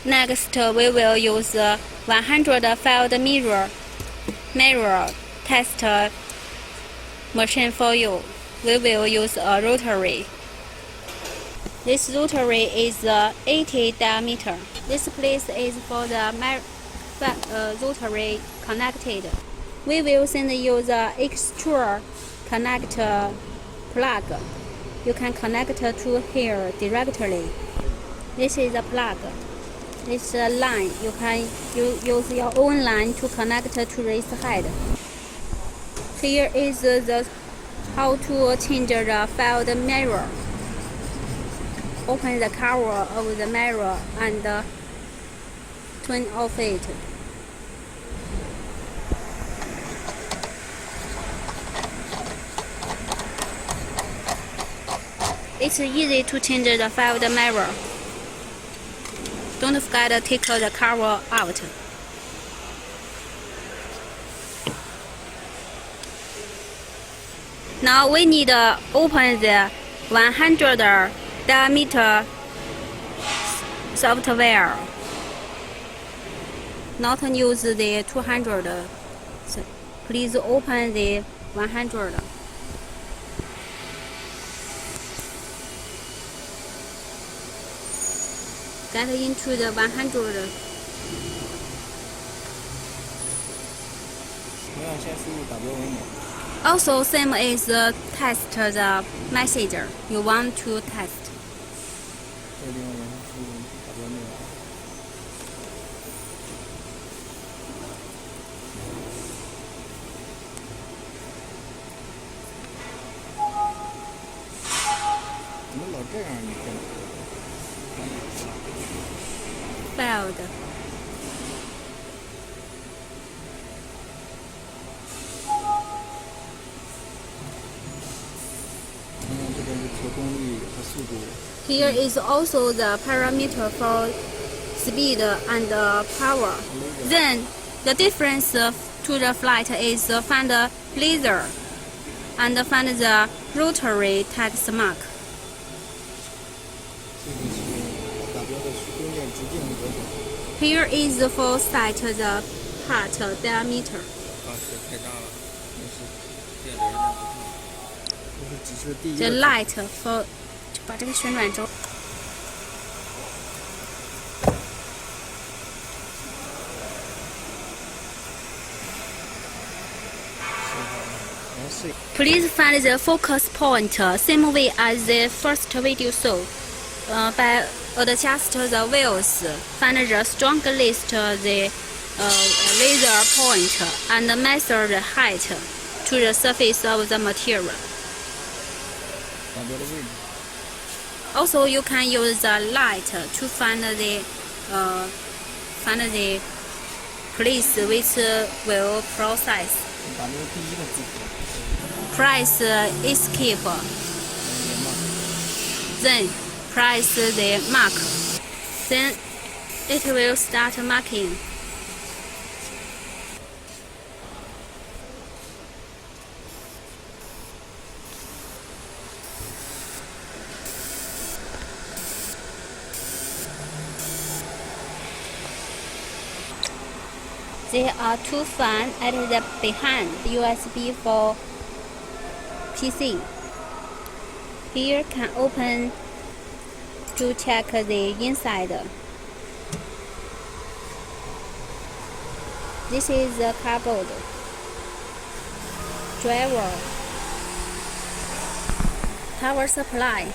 Next, we will use 100 field mirror test machine for you. We will use a rotary. This rotary is 80 diameter. This place is for the rotary connected. We will send you the extra connect plug. You can connect to here directly. This is a plug. This line, you can use your own line to connect to this head. Here is the how to change the field mirror. Open the cover of the mirror and turn off it. It's easy to change the field mirror. Don't forget to take the cover out. Now we need to open the 100 diameter software. Not use the 200. Please open the 100. Get into the 100. Also, same is test the message you want to test. Failed. Here is also the parameter for speed and power. Then the difference to the flight is find the laser and find the rotary text mark. Here is for set the part diameter. The light for 把这个旋转轴。Please find the focus point same way as the first video saw. By adjust the wheels, find the strongest the laser point and measure the height to the surface of the material. Also, you can use the light to find the place which will process. Press escape. Then press the mark. Then it will start marking. There are two fans at the behind USB for PC. Here can open to check the inside. This is the cardboard. Driver. Power supply.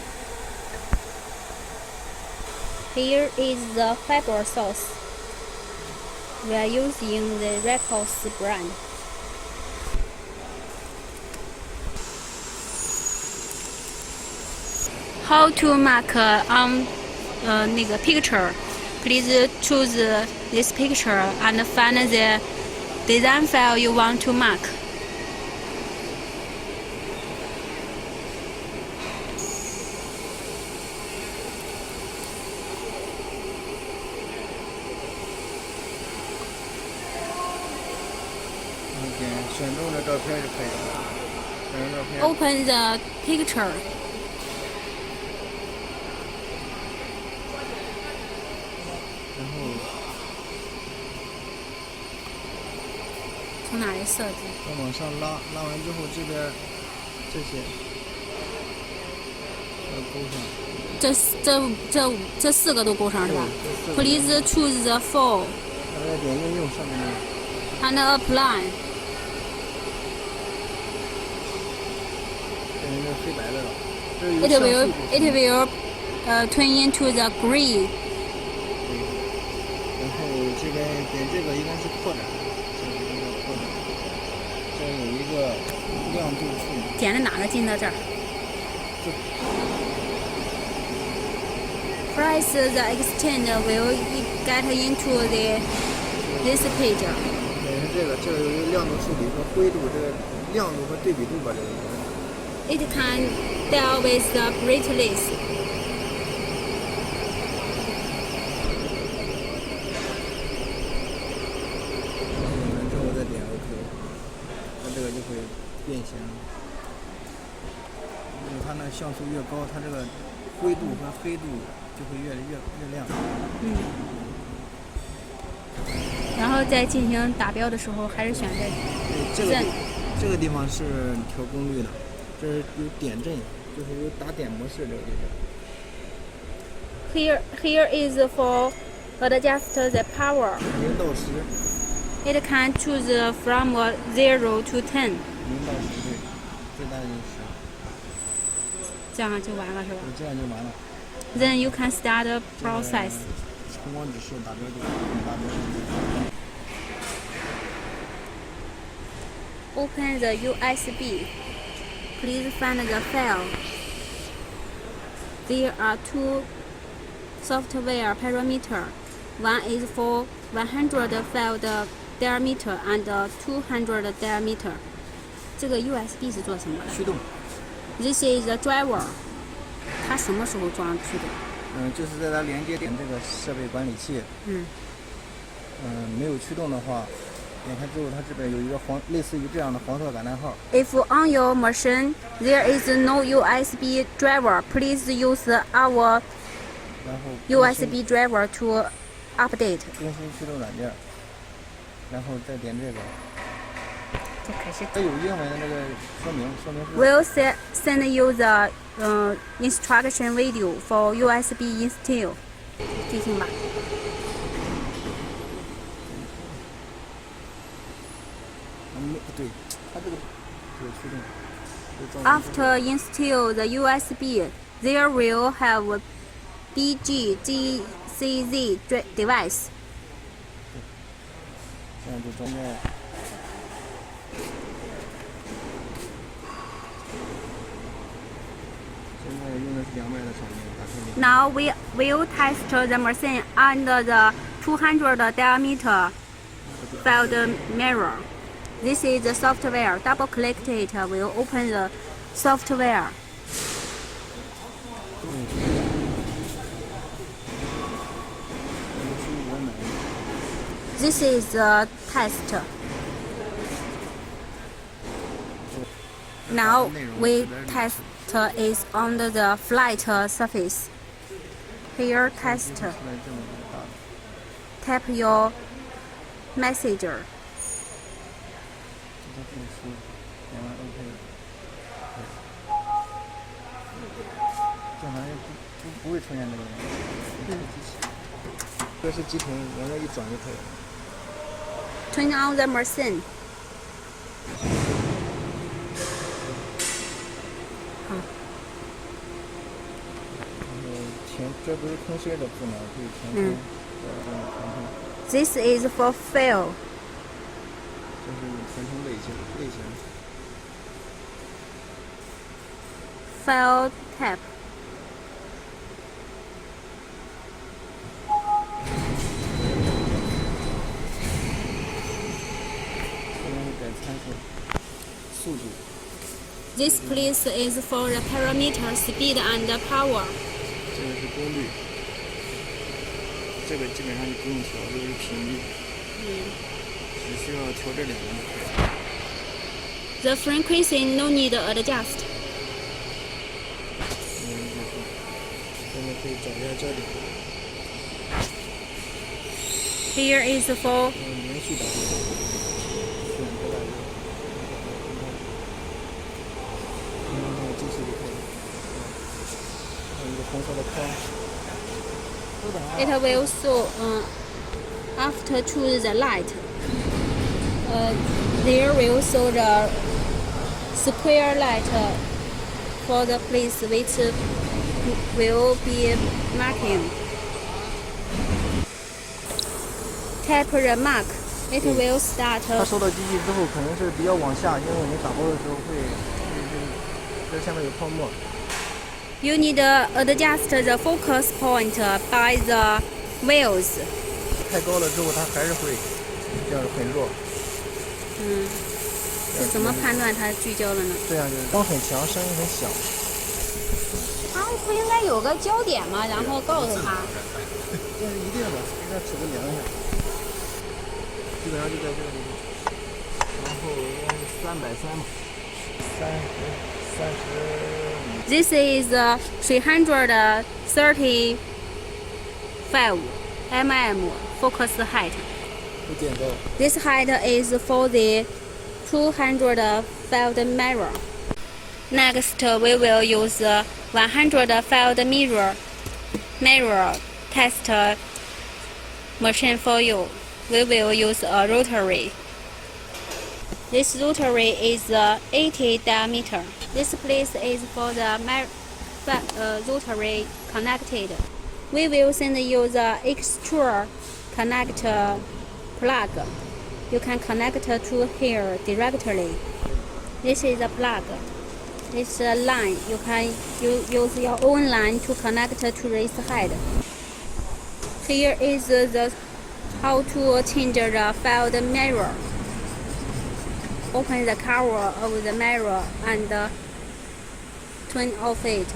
Here is the fiber source. We are using the Records brand. How to mark on 那个 picture? Please choose this picture and find the design file you want to mark. Open the picture. 然后从哪里设置？再往上拉，拉完之后这边这些要勾上。这4个都勾上是吧对，这4个。 ？Please choose the four 然后再点应用上面的。and apply. 变成这黑白的了。这是有 It 像 will 素 it will turn into the green. 对，然后这边点这个应该是扩展，这个应该扩展。这有一个亮度处理。点了哪个进到这儿？Press the extend will get into this page. 点是这个有一个亮度处理和灰度，这个亮度和对比度吧，这个。It can deal with the brightness. 点完之后再点 OK， 它这个就会变显。因为它那像素越高，它这个灰度和黑度就会越亮。然后在进行打标的时候，还是选择对，这个地方是调功率的，这是有点阵，就是有打点模式这个地方。Here is for adjust the power. 0到10。It can choose from 0 to 10. 0到10，对，最大就是10。这样就完了是吧？对，这样就完了。Then you can start the process. 冲光指示打标度。Open the USB. Please find the file. There are 2 software parameters. One is for 100 field diameter and 200 diameter. 这个 USB 是做什么的？驱动。This is the driver. 它什么时候装驱动？就是在它连接点这个设备管理器。没有驱动的话，点开之后，它这边有一个类似于这样的黄色感叹号。If on your machine there is no USB driver, please use our USB driver to update. 更新驱动软件，然后再点这个。这可是。它有英文的那个说明书。We'll send you the instruction video for USB install. 进行吧。对，它这个驱动。After install the USB, there will have BGCZ device. 这样就装在。现在用的是200的场景。Now we will test the machine under the 200 diameter field mirror. This is the software. Double click it will open the software. This is the test. Now we test is on the flat surface. Here test. Tap your messenger. 这玩意不会出现这个问题。这是机屏，往这一转就可以了。Turn on the machine. 好。这不是空心的字吗？可以填空。This is for fill. 这是填充类型。File tab. 速度。This place is for the parameter speed and power. 这个是功率，这个基本上就不用调，这个是频率。只需要调这2个就可以了。The frequency no need adjust. 现在可以找一下焦点。Here is for 连续打字，选择打字，继续就可以。还有一个红色的框。稍等啊。 it will show after choose the light. There will show the square light for the place which will be marking. Tap the mark. It will start. 它收到机器之后，可能是比较往下，因为我们打包的时候会，这下面有泡沫。 You need to adjust the focus point by the wheels. 太高了之后，它还是会这样很弱。是怎么判断它聚焦了呢？这样就是光很强，声音很小。它不应该有个焦点吗？然后告诉他。这是一定的，给它尺子量一下，基本上就在这里。然后应该是330嘛，30。This is 335 mm focus height. 不见高。 This height is for the 200 field mirror. Next, we will use 100 field mirror test machine for you. We will use a rotary. This rotary is 80 diameter. This place is for the rotary connected. We will send you the extra connector plug. You can connect to here directly. This is a plug. This is a line. You can use your own line to connect to this head. Here is the how to change the field mirror. Open the cover of the mirror and turn off it.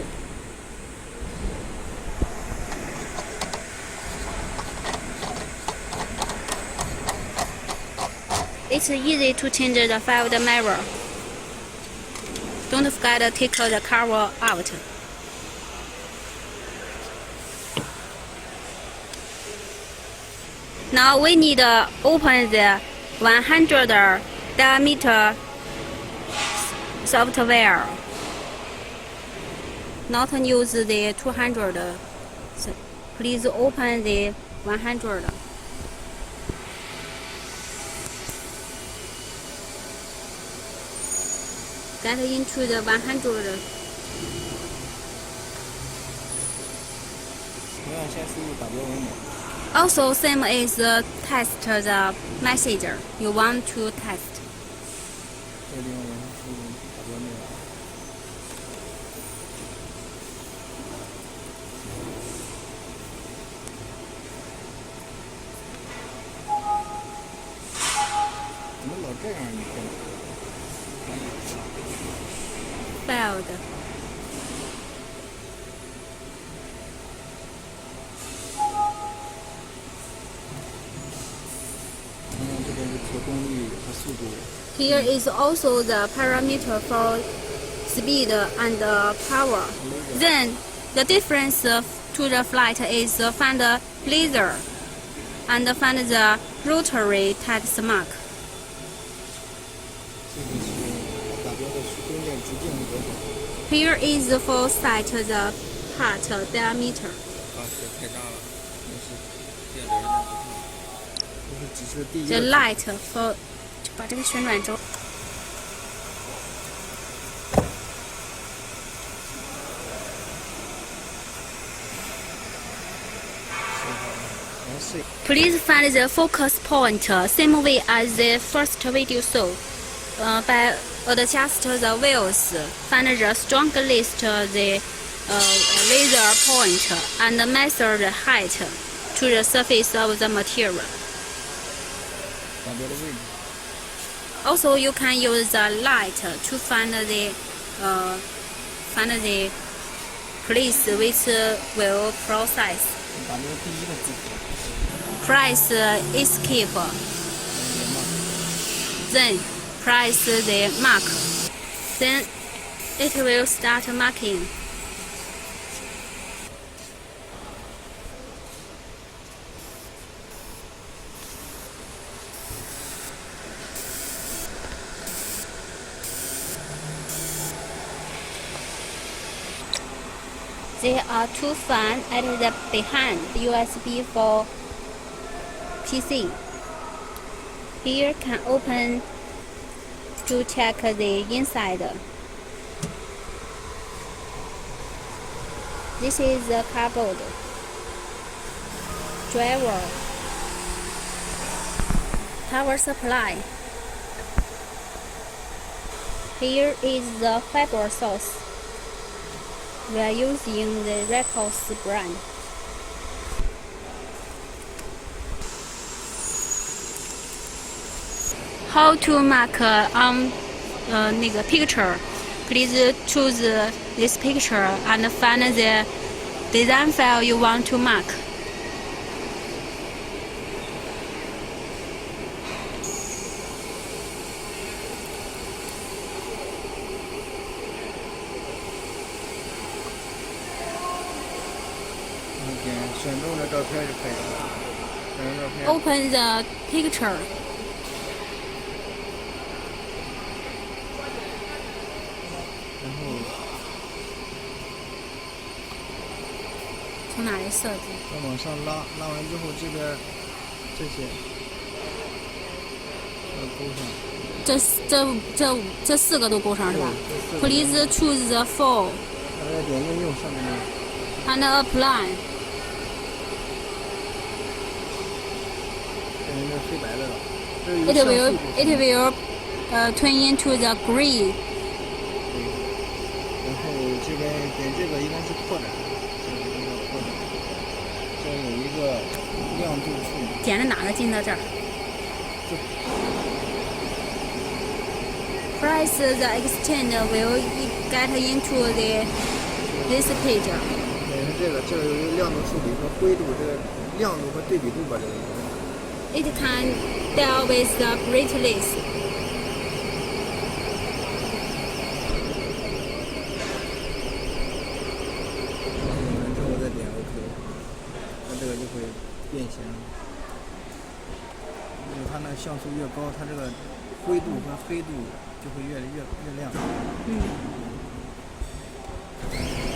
It's easy to change the field mirror. Don't forget to take the cover out. Now we need to open the 100 diameter software. Not use the 200. So please open the 100. Get into the 100. 同样先输入打标文码。 Also, same is test the message you want to test. 这个地方也是输入打标内容。怎么老这样？你看。 Failed. 这边是可动力和速度。 Here is also the parameter for speed and power. Then the difference to the flight is find the laser and find the rotary text mark. 这个是它打标的是蹲点直径是多少？ Here is for set the part diameter. 啊，这太大了，那是电流那不是，这是只是第一 The 个。 light for 就把这个旋转轴。Please find the focus point same way as the first video saw. By adjust the wheels, find the strongest the laser point and measure the height to the surface of the material. 打标的位置。 Also, you can use the light to find the place which will process. 打标第一个字符。 Press escape. Then press the mark. Then it will start marking. There are two fans at the behind USB for PC. Here can open to check the inside. This is the cardboard. Driver. Power supply. Here is the fiber source. We are using the Records brand. How to mark on 那个 picture? Please choose this picture and find the design file you want to mark. OK， 选中的照片就可以了。选中照片。Open the picture. 然后从哪里设置？再往上拉，拉完之后这边这些要勾上。这4个都勾上是吧对？Please choose the four 大家点应用上面的。and apply. 这人这黑白的了。这是 It 有 will 像素 it will turn into the green. 然后这边点这个应该是扩展，这个叫扩展。这有一个亮度处理。点着哪个进到这儿？Press the extend will get into this page. 也是这个有一个亮度处理和灰度，这个亮度和对比度吧，这个。It can deal with the brightness. 完之后再点 OK， 那这个就会变形。因为它那像素越高，它这个灰度和黑度就会越亮。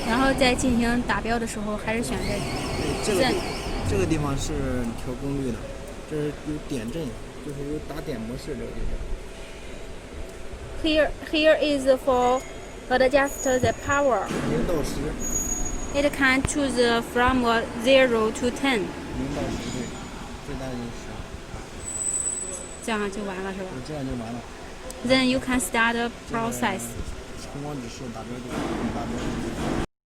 然后在进行打标的时候，还是选这个。这个地方是调功率的，这是有点阵，就是有打点模式这个地方。Here is for adjust the power. 0到10。It can choose from 0 to 10. 0到10对，最大就是10。这样就完了是吧？这样就完了。Then you can start the process. 冲光指数打标就。